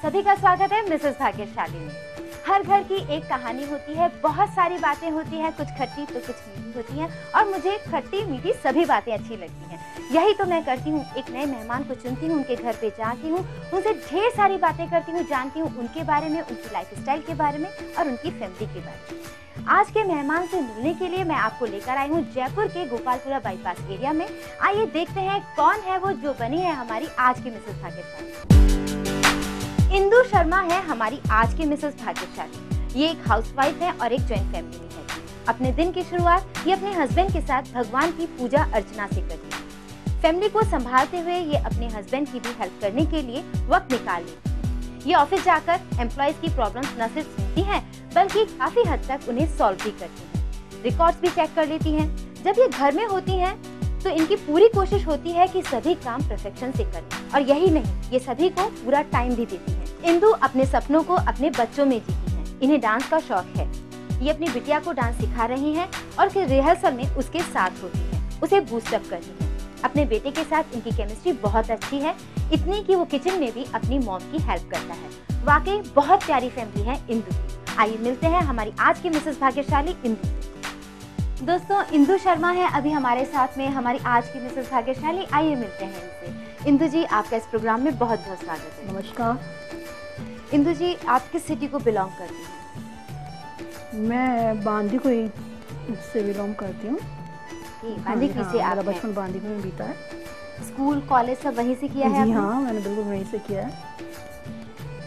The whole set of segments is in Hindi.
सभी का स्वागत है मिसेस भाग्यशाली में। हर घर की एक कहानी होती है, बहुत सारी बातें होती हैं, कुछ खट्टी तो कुछ मीठी होती हैं और मुझे खट्टी मीठी सभी बातें अच्छी लगती हैं। यही तो मैं करती हूँ, एक नए मेहमान को चुनती हूँ, उनके घर पे जाती हूँ, उनसे ढेर सारी बातें करती हूँ, जानती हूँ उनके बारे में, उनकी लाइफस्टाइल के बारे में और उनकी फैमिली के बारे में। आज के मेहमान से मिलने के लिए मैं आपको लेकर आई हूँ जयपुर के गोपालपुरा बाईपास एरिया में। आइए देखते हैं कौन है वो जो बनी है हमारी आज की मिसेस भाग्यशाली। इंदु शर्मा है हमारी आज की मिसेस भाग्यशाली। ये एक हाउसवाइफ है और एक जॉइंट फैमिली में है। अपने दिन की शुरुआत ये अपने हस्बैंड के साथ भगवान की पूजा अर्चना से करती है। फैमिली को संभालते हुए ये अपने हस्बैंड की भी हेल्प करने के लिए वक्त निकाल लेती है। ये ऑफिस जाकर एम्प्लॉयज की प्रॉब्लम्स न सिर्फ सुनती हैं बल्कि काफी हद तक उन्हें सॉल्व भी करती हैं। रिकॉर्ड्स भी चेक कर लेती हैं। जब ये घर में होती हैं तो इनकी पूरी कोशिश होती है कि सभी काम परफेक्शन से करें और यही नहीं, ये सभी को पूरा टाइम भी देती हैं। इंदु अपने सपनों को अपने बच्चों में जीती हैं। इन्हें डांस का शौक है। ये अपनी बिटिया को डांस सिखा रही हैं और फिर रिहर्सल में उसके साथ होती है, उसे बूस्ट अप करती है। अपने बेटे के साथ इनकी केमिस्ट्री बहुत अच्छी है, इतनी कि वो किचन में भी अपनी मॉम की हेल्प करता है। वाकई बहुत प्यारी फैमिली है इंदु की। आइए मिलते हैं हमारी आज की मिसेस भाग्यशाली इंदु। दोस्तों, इंदु शर्मा है अभी हमारे साथ में, हमारी आज की मिसेस भाग्यशाली। आइए मिलते हैं इनसे। इंदु जी, आपका इस प्रोग्राम में बहुत बहुत स्वागत है। नमस्कार। इंदु जी, आप किस सिटी को बिलोंग करती हैं? मैं बांदीकुई से बिलोंग करती हूँ। बांदीकुई से आप? मेरा बचपन बांदीकुई में बीता है। स्कूल कॉलेज सब वहीं से किया है? जी हाँ, मैंने बिल्कुल वहीं से किया है।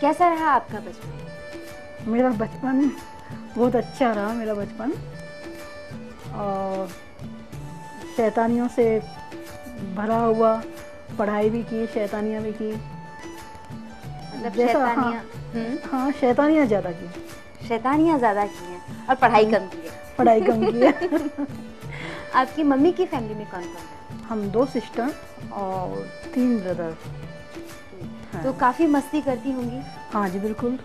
कैसा रहा आपका बचपन? मेरा बचपन बहुत अच्छा रहा। मेरा बचपन और शैतानियों से भरा हुआ, पढ़ाई भी की, शैतानियाँ भी की। मतलब शैतानियाँ? हाँ, शैतानियाँ ज़्यादा की। शैतानियाँ ज़्यादा की हैं और पढ़ाई कम की है? पढ़ाई कम की है। आपकी मम्मी की फैमिली में कौन कौन है? हम 2 सिस्टर और 3 ब्रदर। तो काफ़ी मस्ती करती होंगी? हाँ जी, बिल्कुल।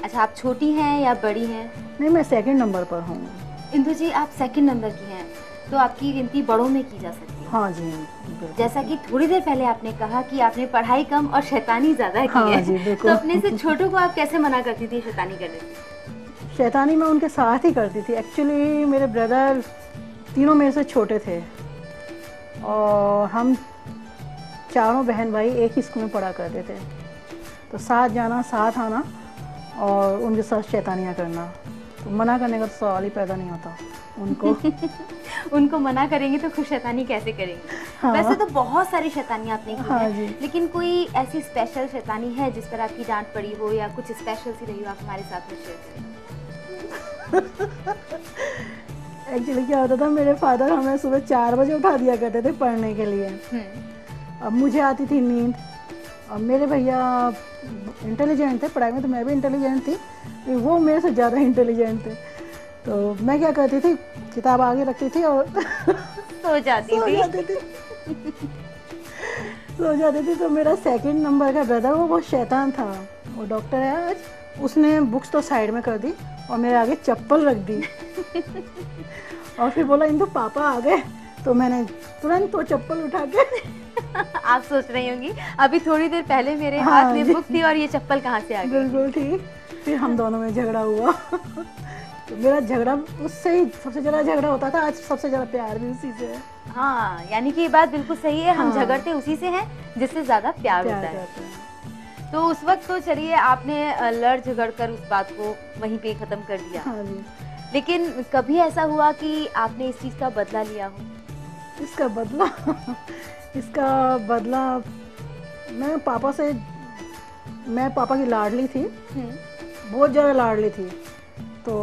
अच्छा, आप छोटी हैं या बड़ी हैं? नहीं, मैं 2nd नंबर पर हूँ। इंदु जी, आप 2nd नंबर की हैं, तो आपकी गिनती बड़ों में की जा सकती है। हाँ जी, जैसा कि थोड़ी देर पहले आपने कहा कि आपने पढ़ाई कम और शैतानी ज्यादा की है। जी, तो अपने से छोटों को आप कैसे मना करती थी शैतानी करने से? शैतानी मैं उनके साथ ही करती थी। एक्चुअली मेरे ब्रदर तीनों मेरे से छोटे थे और हम चारों बहन भाई एक ही स्कूल में पढ़ा करते थे, तो साथ जाना, साथ आना और उनके साथ शैतानियाँ करना। तो मना करने का तो सवाल ही पैदा नहीं होता उनको। उनको मना करेंगे तो खुद शैतानी कैसे करेंगे? हाँ। वैसे तो बहुत सारी शैतानियाँ आपने की हाँ है, जी। लेकिन कोई ऐसी स्पेशल शैतानी है जिस पर आपकी डांट पड़ी हो या कुछ स्पेशल सी रही हो, आप हमारे साथ में शेयर करें? एक्चुअली क्या होता था, मेरे फादर हमें सुबह 4 बजे उठा दिया करते थे पढ़ने के लिए। अब मुझे आती थी नींद और मेरे भैया इंटेलिजेंट थे पढ़ाई में, तो मैं भी इंटेलिजेंट थी, वो मेरे से ज़्यादा इंटेलिजेंट थे। तो मैं क्या करती थी, किताब आगे रखती थी और सो जाती थी। तो मेरा 2nd नंबर का ब्रदर, वो बहुत शैतान था, वो डॉक्टर है आज, उसने बुक्स तो साइड में कर दी और मेरे आगे चप्पल रख दी। और फिर बोला, इंदु पापा आ गए। तो मैंने तुरंत वो चप्पल उठा के आप सोच रही होंगी अभी थोड़ी देर पहले मेरे हाँ हाथ में बुक थी और ये चप्पल कहाँ से आ गई? बिल्कुल ठीक। फिर हम दोनों में झगड़ा हुआ। तो मेरा झगड़ा उससे ही सबसे ज़्यादा झगड़ा होता था, आज सबसे ज़्यादा प्यार भी उसी से है। हाँ, यानी कि ये बात बिल्कुल सही है। हम झगड़ते उसी से हैं जिससे ज्यादा प्यार होता है। तो उस वक्त तो चलिए आपने लड़ झगड़ कर उस बात को वहीं पे खत्म कर दिया। हाँ जी। लेकिन कभी ऐसा हुआ कि आपने इस चीज का बदला लिया हो? इसका बदला मैं पापा की लाडली थी, बहुत ज़्यादा लाडली थी। तो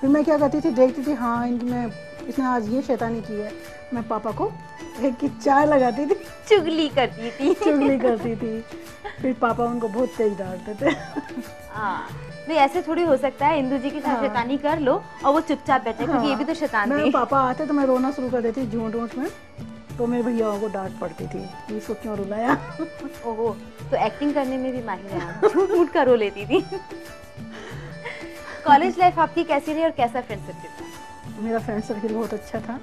फिर मैं क्या करती थी, देखती थी हाँ इसने आज ये शैतानी की है, मैं पापा को एक की चाय लगाती थी, चुगली करती थी। फिर पापा उनको बहुत तेज डांटते थे। हाँ, नहीं ऐसे थोड़ी हो सकता है, इंदु जी के साथ शैतानी कर लो और वो चुपचाप बैठे, क्योंकि ये भी तो शैतान थी। पापा आते तो मैं रोना शुरू कर देती झूठ में, तो मेरे भैया को डांट पड़ती थी, इसको क्यों रुलाया। ओहो, तो एक्टिंग करने में भी माहिर है आप, झूठ का रो लेती थी। कॉलेज लाइफ आपकी कैसी रही और कैसा फ्रेंड सर्किल था? मेरा फ्रेंड सर्किल बहुत अच्छा था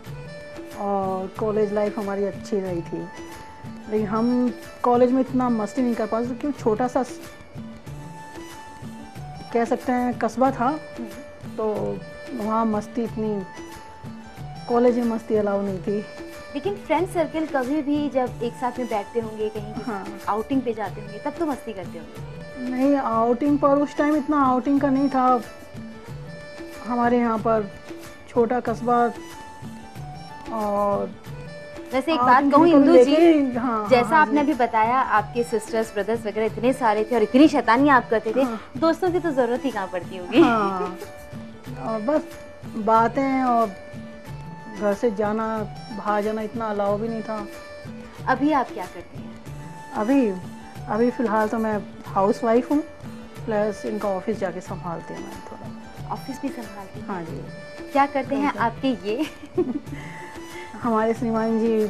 और कॉलेज लाइफ हमारी अच्छी रही थी, लेकिन हम कॉलेज में इतना मस्ती नहीं कर पाते क्योंकि छोटा सा कह सकते हैं कस्बा था, तो वहाँ मस्ती इतनी, कॉलेज में मस्ती अलाउ नहीं थी। लेकिन फ्रेंड सर्कल कभी भी जब एक साथ में बैठते होंगे, कहीं हाँ। आउटिंग पे जाते होंगे, तब तो मस्ती करते होंगे। नहीं, आउटिंग पर उस टाइम इतना आउटिंग का नहीं था। हमारे यहाँ पर छोटा कस्बा, और वैसे एक बात कहूँ इंदु जी, हाँ, जैसा हाँ, आपने अभी बताया आपके सिस्टर्स ब्रदर्स वगैरह इतने सारे थे और इतनी शैतानी आप करते थे, हाँ, दोस्तों की तो जरूरत ही कहाँ पड़ती होगी। हाँ, और बस बातें, और घर से जाना, बाहर जाना इतना अलाउ भी नहीं था। अभी आप क्या करती हैं? अभी फ़िलहाल तो मैं हाउस वाइफ हूँ, प्लस इनका ऑफिस जाके संभालती हूँ मैं थोड़ा। ऑफिस भी संभालती हैं? हाँ जी। क्या करते हैं आपके ये? हमारे श्रीमान जी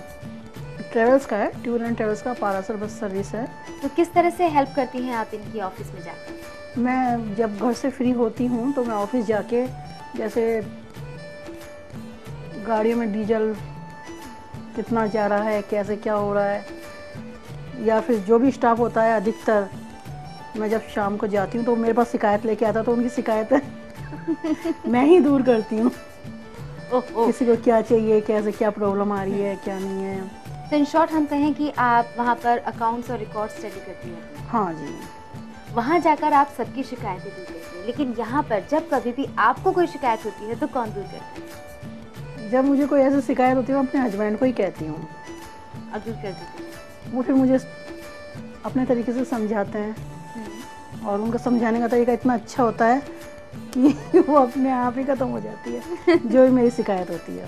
ट्रेवल्स का है, टूर एंड ट्रेवल्स का पारासर बस सर्विस है। तो किस तरह से हेल्प करती हैं आप इनकी ऑफिस में जाकर? मैं जब घर से फ्री होती हूँ तो मैं ऑफिस जाके, जैसे गाड़ियों में डीजल कितना जा रहा है, कैसे क्या हो रहा है, या फिर जो भी स्टाफ होता है, अधिकतर मैं जब शाम को जाती हूँ तो मेरे पास शिकायत लेके आता, तो उनकी शिकायतें मैं ही दूर करती हूँ। किसी को क्या चाहिए, कैसे क्या प्रॉब्लम आ रही है, क्या नहीं है। तो इन शॉर्ट हम कहें कि आप वहाँ पर अकाउंट्स और रिकॉर्ड स्टडी करती हैं? हाँ जी। वहाँ जाकर आप सबकी शिकायतें दूर करती हैं, लेकिन यहाँ पर जब कभी भी आपको कोई शिकायत होती है तो कौन दूर करता है? जब मुझे कोई ऐसी शिकायत होती है मैं अपने हस्बैंड को ही कहती हूँ, और दूर कर देती हैं? वो फिर मुझे अपने तरीके से समझाते हैं, और उनका समझाने का तरीका इतना अच्छा होता है कि वो अपने आप ही खत्म हो जाती है, जो भी मेरी शिकायत होती है।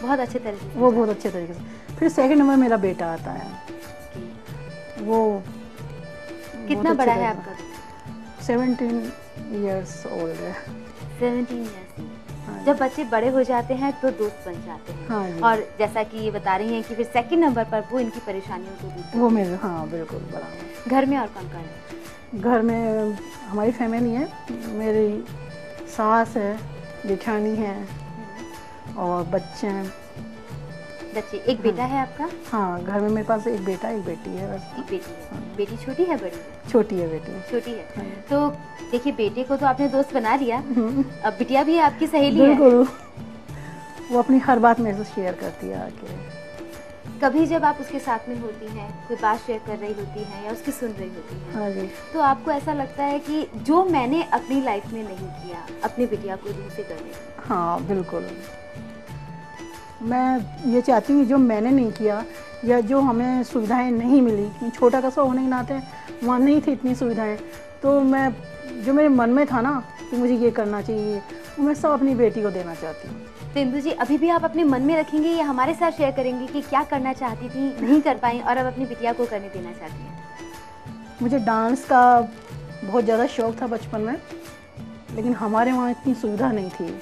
बहुत अच्छे तरीके से? वो बहुत अच्छे तरीके से। फिर सेकंड नंबर मेरा बेटा आता है। वो कितना बड़ा है आपका? 17 इयर्स ओल्ड है। 17 इयर्स। जब बच्चे बड़े हो जाते हैं तो दोस्त बन जाते हैं। हाँ जी। और जैसा कि ये बता रही हैं कि फिर सेकंड नंबर पर वो इनकी परेशानियों को दूर, वो मेरे, हाँ बिल्कुल बराबर। घर में और कौन कौन है? घर में हमारी फैमिली है, मेरी सास है, जेठानी है, और बच्चे हैं। बच्चे, एक बेटा है आपका? हाँ, घर में मेरे पास एक बेटा एक बेटी है बस। एक बेटी है। बेटी छोटी है बड़ी है? छोटी है बेटी। छोटी है। हाँ। तो देखिए, बेटे को तो आपने दोस्त बना लिया, अब बिटिया भी आपकी सहेली है। बिल्कुल, वो अपनी हर बात मेरे से शेयर करती है आके। कभी जब आप उसके साथ में होती हैं, कोई बात शेयर कर रही होती हैं या उसकी सुन रही होती हैं, हाँ जी, तो आपको ऐसा लगता है कि जो मैंने अपनी लाइफ में नहीं किया, अपनी बिटिया को दूर से करने? हाँ बिल्कुल। मैं ये चाहती हूँ जो मैंने नहीं किया, या जो हमें सुविधाएं नहीं मिली, क्योंकि छोटा कस्बा होने के नाते वहाँ नहीं थी इतनी सुविधाएं, तो मैं, जो मेरे मन में था ना कि मुझे ये करना चाहिए, वो मैं सब अपनी बेटी को देना चाहती हूँ। तो इंदु जी, अभी भी आप अपने मन में रखेंगे या हमारे साथ शेयर करेंगे कि क्या करना चाहती थी, नहीं कर पाई, और अब अपनी बिटिया को करने देना चाहती हैं? मुझे डांस का बहुत ज़्यादा शौक़ था बचपन में, लेकिन हमारे वहाँ इतनी सुविधा नहीं थी,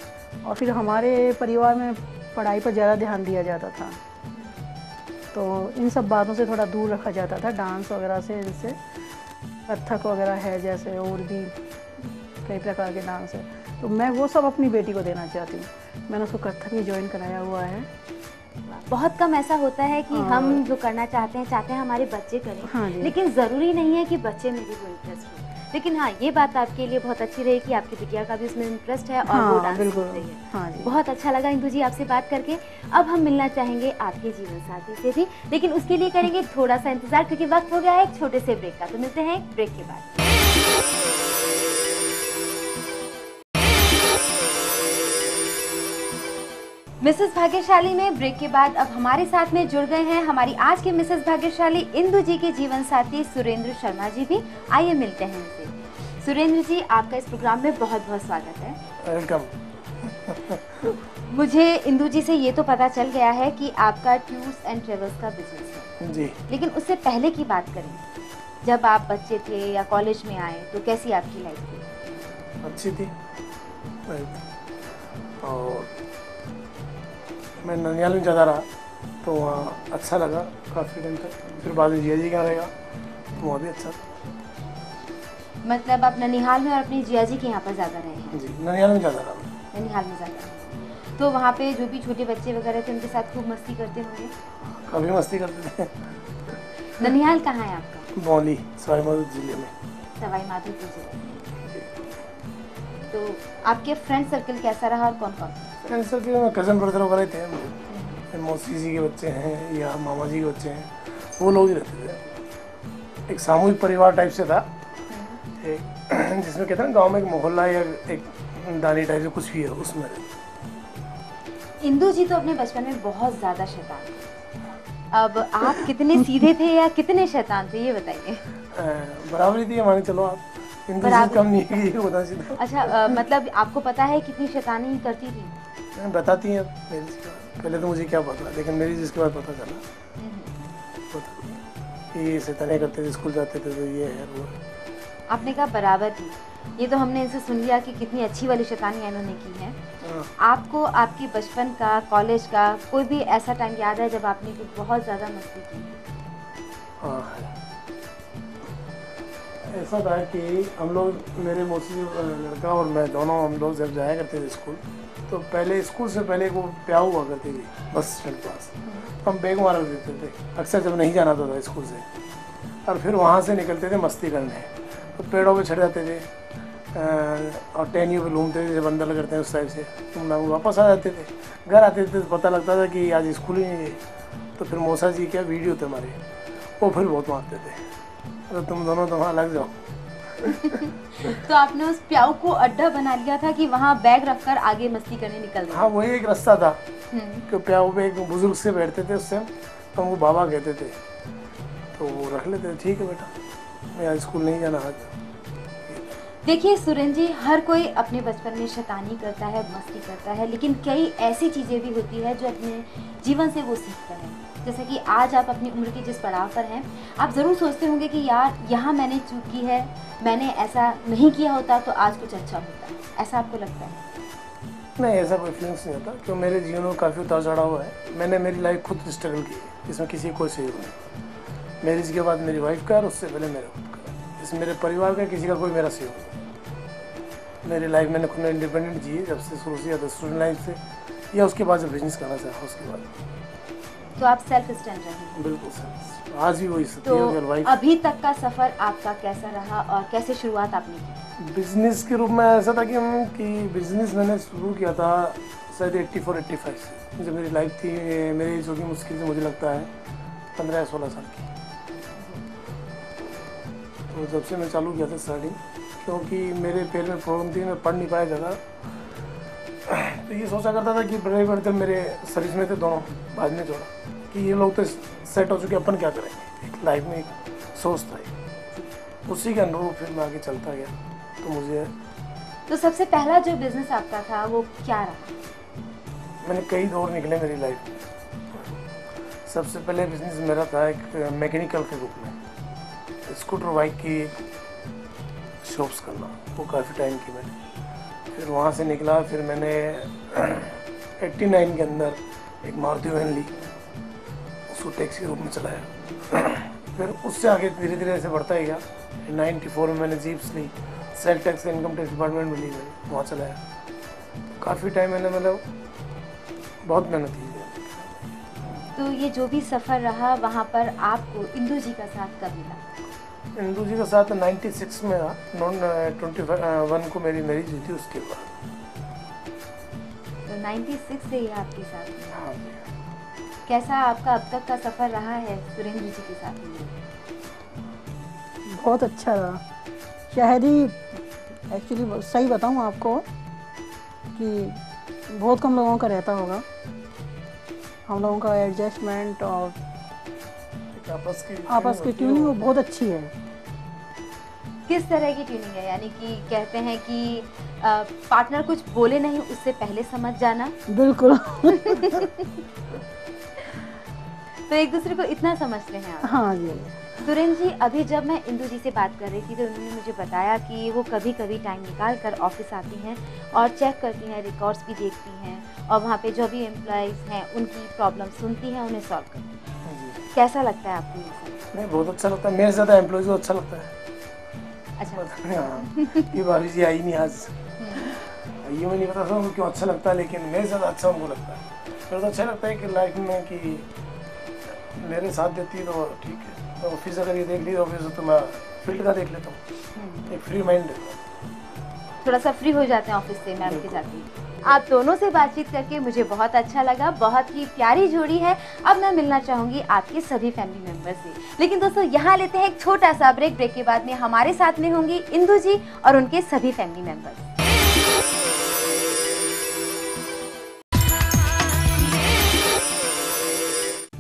और फिर हमारे परिवार में पढ़ाई पर ज़्यादा ध्यान दिया जाता था, तो इन सब बातों से थोड़ा दूर रखा जाता था, डांस वगैरह से, इनसे कथक वगैरह है जैसे, और भी कई प्रकार के डांस है, तो मैं वो सब अपनी बेटी को देना चाहती हूँ। मैंने उसको कथक भी ज्वाइन कराया हुआ है। बहुत कम ऐसा होता है कि हम जो करना चाहते हैं हमारे बच्चे करें। हाँ जी। लेकिन ज़रूरी नहीं है कि बच्चे में भी वो इंटरेस्ट हो। लेकिन हाँ, ये बात आपके लिए बहुत अच्छी रही कि आपकी बिटिया का भी उसमें इंटरेस्ट है और वो डांस सीख रही है। हाँ जी। बहुत अच्छा लगा इंदु जी आपसे बात करके। अब हम मिलना चाहेंगे आपके जीवन साथी से भी, लेकिन उसके लिए करेंगे थोड़ा सा इंतजार, क्योंकि वक्त हो गया है एक छोटे से ब्रेक का। तो मिलते हैं ब्रेक के बाद। मिसेस भाग्यशाली में ब्रेक के बाद अब हमारे साथ में जुड़ गए हैं हमारी आज के मिसेस भाग्यशाली इंदु जी के जीवन साथी सुरेंद्र शर्मा जी भी। आइए मिलते हैं इनसे। सुरेंद्र जी, आपका इस प्रोग्राम में बहुत बहुत स्वागत है। वेलकम। मुझे इंदु जी से ये तो पता चल गया है कि आपका टूर्स एंड ट्रेवल्स का बिजनेस है जी, और उससे पहले की बात करें, जब आप बच्चे थे या कॉलेज में आए तो कैसी आपकी लाइफ थी? अच्छी थी। और मैं ननियाल में ज़्यादा रहा तो वहाँ अच्छा लगा काफ़ी टाइम तक। फिर बाद में जिया जी का रहेगा तो वहाँ भी अच्छा था। मतलब आप ननिहाल में और अपनी जिया जी के यहाँ पर ज़्यादा रहे हैं? जी, ननियाल में ज़्यादा रहा। ननिहाल में ज़्यादा रहे, तो वहाँ पे जो भी छोटे बच्चे वगैरह थे उनके साथ खूब मस्ती करते होंगे? काफ़ी मस्ती करते थे। ननिहाल कहाँ है आपका? बौली, सवाई माधोपुर जिले में। सवाई माधोपुर जिले में। तो आपके फ्रेंड सर्कल कैसा रहा और कौन कौन? फ्रेंड सर्कल में कज़न ब्रदर वगैरह थे मुझे, मौसी जी के बच्चे हैं या मामा जी के बच्चे हैं, वो लोग ही रहते थे। एक सामूहिक परिवार टाइप से था, एक जिसमें कहते हैं ना गाँव में एक मोहल्ला या एक दानी टाइप से कुछ भी है उसमें। इंदु जी तो अपने बचपन में बहुत ज़्यादा शैतान थे। अब आप कितने सीधे थे या कितने शैतान थे, ये बताइए। बराबरी थी, मान चलो आप, हिंदू से कम नहीं है, ये बता सीधा। अच्छा, मतलब आपको पता है कितनी शैतानी करती थी? बताती हैं मेरी जिसके बाद, पहले तो मुझे क्या पता, लेकिन मेरी जिसके बाद पता चला ये शैतानी करते थे, स्कूल जाते थे तो ये है वो है। आपने कहा बराबर थी, ये तो हमने इनसे सुन लिया कि कितनी अच्छी वाली शैतानी इन्होंने की है। आपको आपके बचपन का, कॉलेज का कोई भी ऐसा टाइम याद है जब आपने कुछ बहुत ज़्यादा मस्ती की? हाँ है, ऐसा था कि हम लोग, मेरे मौसी लड़का और मैं दोनों, हम लोग जब जाया करते थे स्कूल, तो पहले स्कूल से पहले वो प्याऊ हुआ करती थी बस स्टैंड पास, हम बैग मार देते थे अक्सर जब नहीं जाना था स्कूल से, और फिर वहाँ से निकलते थे मस्ती करने, तो पेड़ों पे चढ़ जाते थे और टहनियों पे घूमते थे, जब अंदर करते हैं उस टाइप से, तो वापस आ जाते थे। घर आते थे तो पता लगता था कि आज स्कूल ही नहीं गए, तो फिर मौसा जी क्या वीडियो थे हमारे, वो फिर बहुत मारते थे, तो तुम दोनों तो वहाँ लग जाओ। तो आपने उस प्याऊ को अड्डा बना लिया था कि वहाँ बैग रखकर आगे मस्ती करने निकल गए? हाँ, वही एक रास्ता था कि प्याऊ पे एक बुजुर्ग से बैठते थे उससे, तो हमको बाबा कहते थे, तो वो रख लेते थे, ठीक है बेटा मैं आज स्कूल नहीं जाना आज। देखिए सुरेंद्र जी, हर कोई अपने बचपन में शैतानी करता है, मस्ती करता है, लेकिन कई ऐसी चीज़ें भी होती है जो अपने जीवन से वो सीखता है। जैसे कि आज आप अपनी उम्र के जिस पड़ाव पर हैं, आप ज़रूर सोचते होंगे कि यार यहाँ मैंने चूक की है, मैंने ऐसा नहीं किया होता तो आज कुछ अच्छा होता। ऐसा आपको लगता है? नहीं, ऐसा कोई फीलिंग्स नहीं होता, क्योंकि मेरे जीवन में काफ़ी उतार चढ़ाव हुआ है। मैंने मेरी लाइफ खुद स्ट्रगल की है, इसमें किसी कोई सहयोग नहीं। मैरिज के बाद मेरी वाइफ का और उससे पहले मेरा खुद का, इसमें मेरे परिवार का किसी का कोई मेरा सहयोग नहीं। मेरी लाइफ मैंने खुद इंडिपेंडेंट जी है, जब से शुरू से, या तो स्टूडेंट लाइफ से या उसके बाद जब बिजनेस करना चाहा उसके बाद। तो आप सेल्फ स्टैंड रहे हैं? बिल्कुल सर, आज भी वही स्थिति तो है। अभी तक का सफ़र आपका कैसा रहा और कैसे शुरुआत आपने की? बिजनेस के रूप में ऐसा था कि बिजनेस मैंने शुरू किया था शायद 84-85 से, जब मेरी लाइफ थी, मेरी जो कि मुश्किल से मुझे लगता है 15-16 साल की। तो जब से मैं चालू किया था स्टार्टिंग, क्योंकि मेरे पैर में प्रॉब्लम थी, मैं पढ़ नहीं पाया ज़्यादा, तो ये सोचा करता था कि बड़े बड़े मेरे सर्विस में थे दोनों, बाद में छोड़ा कि ये लोग तो सेट हो चुके, अपन क्या करेंगे। एक लाइफ में एक सोच था, उसी के अनुरूप फिर मैं आगे चलता गया। तो मुझे, तो सबसे पहला जो बिजनेस आपका था वो क्या रहा? मैंने कई दौर निकले मेरी लाइफ में। सबसे पहले बिजनेस मेरा था एक मैकेनिकल के रूप में, स्कूटर बाइक की शॉप्स करना, वो काफ़ी टाइम की मैंने। फिर वहाँ से निकला, फिर मैंने 89 के अंदर एक मारुति वैन ली, उसको टैक्सी के रूप में चलाया। फिर उससे आगे धीरे धीरे ऐसे बढ़ता ही गया। 94 में मैंने जीप्स ली, sale tax income tax department में ली, मैंने वहाँ चलाया। काफ़ी टाइम मैंने, मतलब बहुत मेहनत की है। तो ये जो भी सफ़र रहा, वहाँ पर आपको इंदु जी का साथ कब मिला? इंदु जी का साथ 96 में था, 21 को मेरी मैरिज हुई थी उसके बाद। तो 96 से ये आपके साथ में? हाँ। कैसा आपका अब तक का सफ़र रहा है सुरेंद्र जी के साथ में? बहुत अच्छा रहा। शायद ही, एक्चुअली सही बताऊँ आपको कि बहुत कम लोगों का रहता होगा। हम लोगों का एडजस्टमेंट और आपस की ट्यूनिंग वो बहुत अच्छी है। किस तरह की ट्यूनिंग है? यानी कि कहते हैं कि पार्टनर कुछ बोले नहीं उससे पहले समझ जाना। बिल्कुल। तो एक दूसरे को इतना समझते हैं आप? हाँ जी। सुरेंद्र जी, अभी जब मैं इंदु जी से बात कर रही थी तो उन्होंने मुझे बताया कि वो कभी कभी टाइम निकाल कर ऑफिस आती हैं और चेक करती हैं, रिकॉर्ड्स भी देखती हैं और वहाँ पे जो भी एम्प्लॉइज़ हैं उनकी प्रॉब्लम सुनती हैं, उन्हें सॉल्व करती हैं। कैसा लगता है आपको ये सब? नहीं, बहुत अच्छा लगता है। मेरे से ज़्यादा एम्प्लॉइज़ को अच्छा लगता है। अच्छा। हाँ, ये भाभी जी आई नहीं आज, ये मैं नहीं बता सकता उनको क्यों अच्छा लगता है, लेकिन मेरे से ज़्यादा अच्छा उनको लगता है। मेरे तो अच्छा लगता है कि लाइफ में कि मेरे साथ देती है तो ठीक है। तो ऑफिस अगर ये देख ली ऑफिस, तो मैं फील्ड का देख लेता हूँ, एक फ्री माइंड है। थोड़ा सा फ्री हो जाते हैं ऑफिस से मैम के जाते हैं। आप दोनों से बातचीत करके मुझे बहुत अच्छा लगा, बहुत ही प्यारी जोड़ी है। अब मैं मिलना चाहूँगी आपके सभी फैमिली मेम्बर से, लेकिन दोस्तों यहाँ लेते हैं एक छोटा सा ब्रेक। ब्रेक के बाद में हमारे साथ में होंगी इंदु जी और उनके सभी फैमिली मेम्बर्स।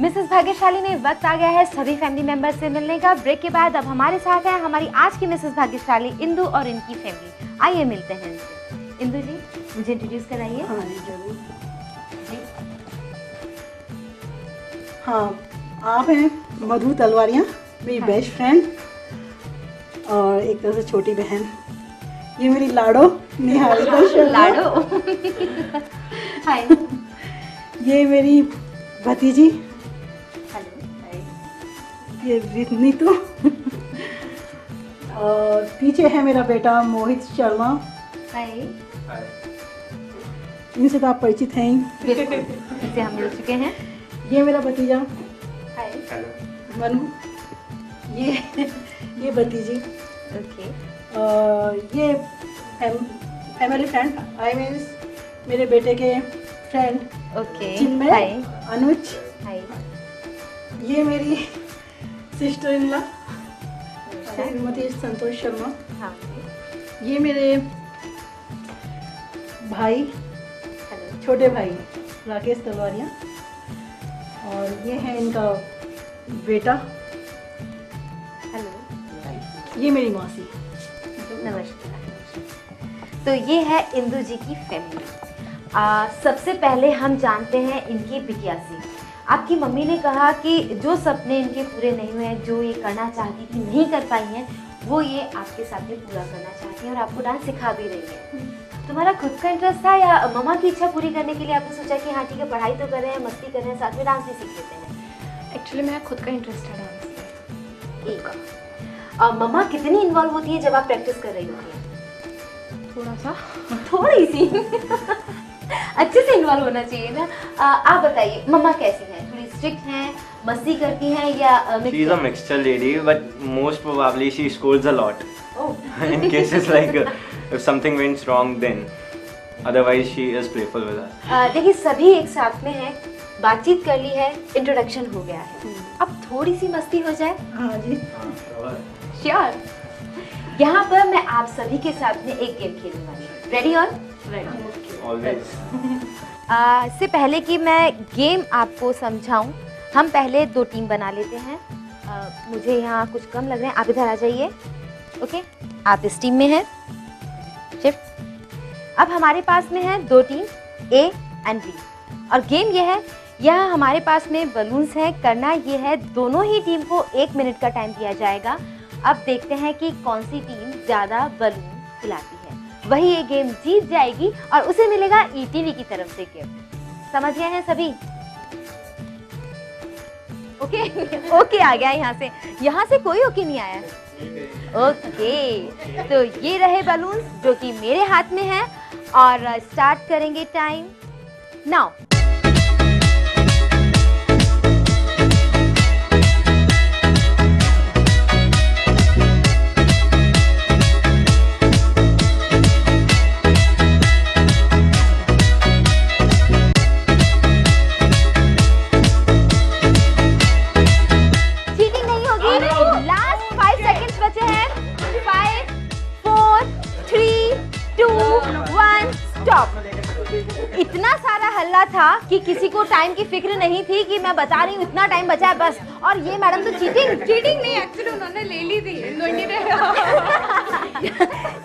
मिसेस भाग्यशाली ने वक्त आ गया है सभी फैमिली मेंबर से मिलने का। ब्रेक के बाद अब हमारे साथ है हमारी आज की मिसेस भाग्यशाली इंदु और इनकी फैमिली। आइए मिलते हैं इनसे। इंदु जी मुझे इंट्रोड्यूस कराइए। हाँ जी जरूर। हाँ, आप हैं मधु तलवारिया, मेरी बेस्ट फ्रेंड और एक तरह से छोटी बहन। ये मेरी लाडो निहारिका शर्मा। लाडो हाय। ये मेरी भतीजी, हेलो। ये नीतू। और पीछे है मेरा बेटा मोहित शर्मा। हाय। इनसे तो आप परिचित हैं ही। बिल्कुल, इनसे हम मिल चुके हैं। ये मेरा भतीजा हाय। मनु। ये भतीजी। ओके। ये फैमिली फ्रेंड, आई मीन्स मेरे बेटे के फ्रेंड। ओके। चिन्मय, हाय। अनुज। हाय। ये मेरी sister in law Shrimati Santosh Sharma. हाँ। ये मेरे भाई, हेलो। छोटे भाई राकेश तलवारिया। और ये है इनका बेटा। हेलो। ये मेरी मौसी। नमस्कार। तो ये है इंदु जी की फैमिली। सबसे पहले हम जानते हैं इनकी बिटियासी। आपकी मम्मी ने कहा कि जो सपने इनके पूरे नहीं हुए हैं, जो ये करना चाहती थी नहीं कर पाई हैं, वो ये आपके साथ में पूरा करना चाहती हैं और आपको डांस सिखा भी रही है। तुम्हारा खुद का इंटरेस्ट था या मम्मा की इच्छा पूरी करने के लिए आपने सोचा कि हाँ ठीक है, पढ़ाई तो कर रहे हैं, मस्ती कर रहे हैं, साथ में डांस भी सीख लेते हैं? एक्चुअली मेरा खुद का इंटरेस्ट है डांस में। एक मम्मा कितनी इन्वॉल्व होती है जब आप प्रैक्टिस कर रही होती हैं? थोड़ा सा। थोड़ी सी अच्छे से इन्वॉल्व होना चाहिए ना। आप बताइए मम्मा कैसी हैं? थोड़ी स्ट्रिक्ट हैं, मस्ती करती हैं या She is a mixture lady, but most probably she scolds a lot. Oh. In cases like if something went wrong, then otherwise she is playful with us. देखिए सभी एक साथ में हैं, बातचीत कर ली है, इंट्रोडक्शन हो गया है, अब थोड़ी सी मस्ती हो जाए। हाँ जी। श्योर। यहाँ पर मैं आप सभी के साथ में एक गेम खेलने वाली हूँ। रेडी और Always. इससे पहले कि मैं गेम आपको समझाऊं, हम पहले दो टीम बना लेते हैं। मुझे यहाँ कुछ कम लग रहे हैं, आप इधर आ जाइए। ओके, आप इस टीम में हैं। शिफ्ट। अब हमारे पास में है दो टीम, ए एंड बी, और गेम ये है, यहाँ हमारे पास में बलून्स हैं। करना ये है, दोनों ही टीम को 1 मिनट का टाइम दिया जाएगा। अब देखते हैं कि कौन सी टीम ज़्यादा बलून फुलाती है, वही ये गेम जीत जाएगी और उसे मिलेगा ईटीवी की तरफ से गिफ्ट। समझ गए हैं सभी? ओके ओके आ गया यहाँ से कोई ओके नहीं आया। ओके, तो ये रहे बलून्स जो कि मेरे हाथ में है और स्टार्ट करेंगे टाइम नाउ। इतना सारा हल्ला था कि किसी को टाइम की फिक्र नहीं थी कि मैं बता रही हूँ इतना टाइम बचा है बस। और ये मैडम तो चीटिंग नहीं, एक्चुअली उन्होंने ले ली थी।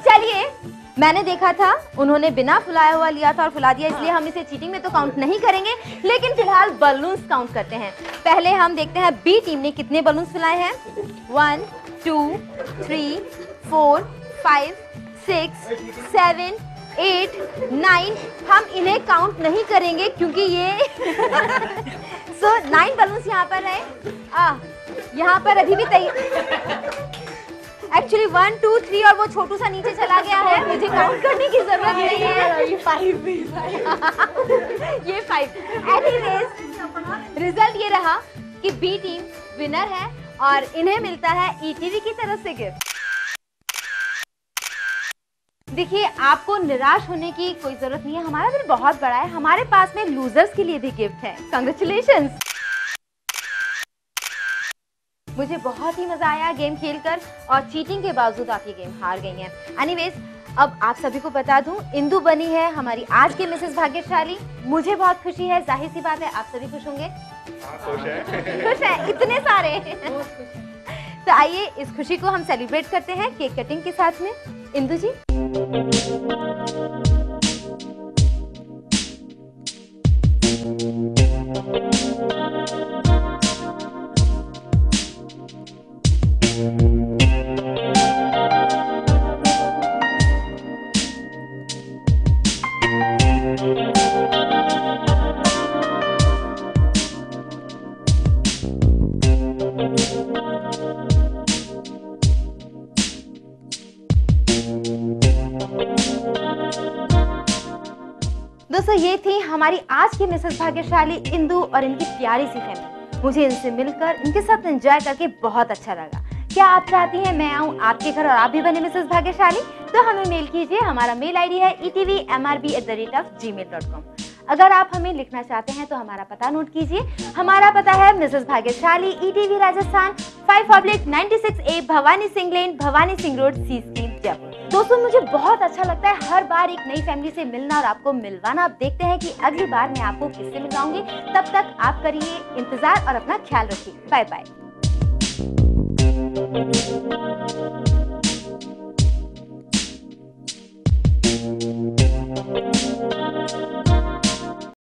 चलिए, मैंने देखा था उन्होंने बिना फुलाया हुआ लिया था और फुला दिया, इसलिए हम इसे चीटिंग में तो काउंट नहीं करेंगे, लेकिन फिलहाल बलून्स काउंट करते हैं। पहले हम देखते हैं बी टीम ने कितने बलून्स फुलाए हैं। 1 2 3 4 5 6 7 8 9। हम इन्हें काउंट नहीं करेंगे क्योंकि ये सो 9 बलून्स यहाँ पर रहे। यहाँ पर अभी भी एक्चुअली 1 2 3 और वो छोटू सा नीचे चला गया है, मुझे काउंट करने की जरूरत नहीं है। ये 5 ये 5। एनीवेज रिजल्ट ये रहा कि बी टीम विनर है और इन्हें मिलता है ईटीवी की तरफ से गिफ्ट। देखिए, आपको निराश होने की कोई जरूरत नहीं है, हमारा दिल बहुत बड़ा है, हमारे पास में लूजर्स के लिए भी गिफ्ट है। कांग्रेचुलेशंस। मुझे बहुत ही मजा आया गेम खेलकर और चीटिंग के बावजूद आप ये गेम हार गई हैं। एनीवेज, अब आप सभी को बता दूं, इंदु बनी है हमारी आज की मिसेस भाग्यशाली। मुझे बहुत खुशी है, जाहिर सी बात है आप सभी खुश होंगे। खुश है इतने सारे। तो आइए इस खुशी को हम सेलिब्रेट करते हैं केक कटिंग के साथ में। इंदु जी। दोस्तों, ये थी हमारी आज की मिसेस भाग्यशाली इंदु और इनकी प्यारी सी फैमिली। मुझे इनसे मिलकर इनके साथ एंजॉय करके बहुत अच्छा लगा। क्या आप चाहती हैं मैं आऊँ आपके घर और आप भी बने मिसेस भाग्यशाली? तो हमें मेल कीजिए। हमारा मेल आईडी है etvmrb@gmail.com। अगर आप हमें लिखना चाहते हैं तो हमारा पता नोट कीजिए। हमारा पता है मिसेस भाग्यशाली, ETV राजस्थान 5/96A भवानी सिंह लेन, भवानी सिंह रोड, सी स्ट्रीट, जयपुर। दोस्तों, मुझे बहुत अच्छा लगता है हर बार एक नई फैमिली से मिलना और आपको मिलवाना। अब देखते हैं कि अगली बार मैं आपको किससे मिलवाऊंगी। तब तक आप करिए इंतजार और अपना ख्याल रखिए। Bye bye.